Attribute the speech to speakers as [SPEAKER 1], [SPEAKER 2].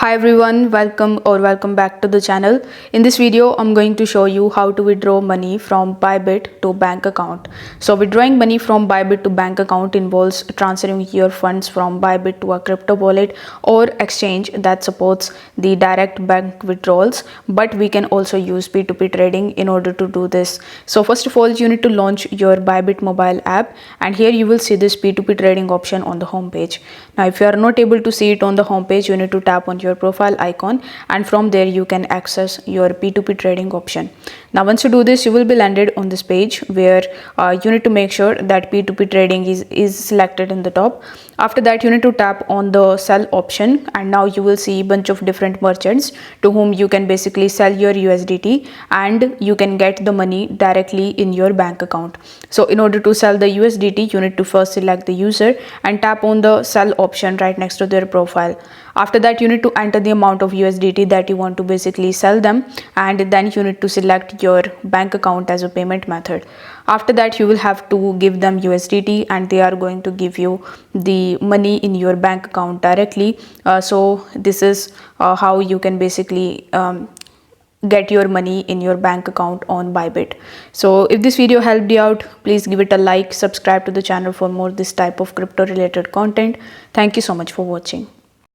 [SPEAKER 1] Hi everyone, welcome back to the channel. In this video, I'm going to show you how to withdraw money from Bybit to bank account. So withdrawing money from Bybit to bank account involves transferring your funds from Bybit to a crypto wallet or exchange that supports the direct bank withdrawals, but we can also use P2P trading in order to do this. So first of all, you need to launch your Bybit mobile app, and here you will see this P2P trading option on the home page. Now if you are not able to see it on the home page, you need to tap on your profile icon, and from there you can access your P2P trading option. Now once you do this, you will be landed on this page where you need to make sure that P2P trading is selected in the top. After that, you need to tap on the sell option, and now you will see a bunch of different merchants to whom you can basically sell your USDT and you can get the money directly in your bank account. So in order to sell the USDT, you need to first select the user and tap on the sell option right next to their profile. After that, you need to enter the amount of USDT that you want to basically sell them, and then you need to select your bank account as a payment method. After that, you will have to give them USDT and they are going to give you the money in your bank account directly. So this is how you can basically get your money in your bank account on Bybit. So if this video helped you out, please give it a like, subscribe to the channel for more this type of crypto related content. Thank you so much for watching.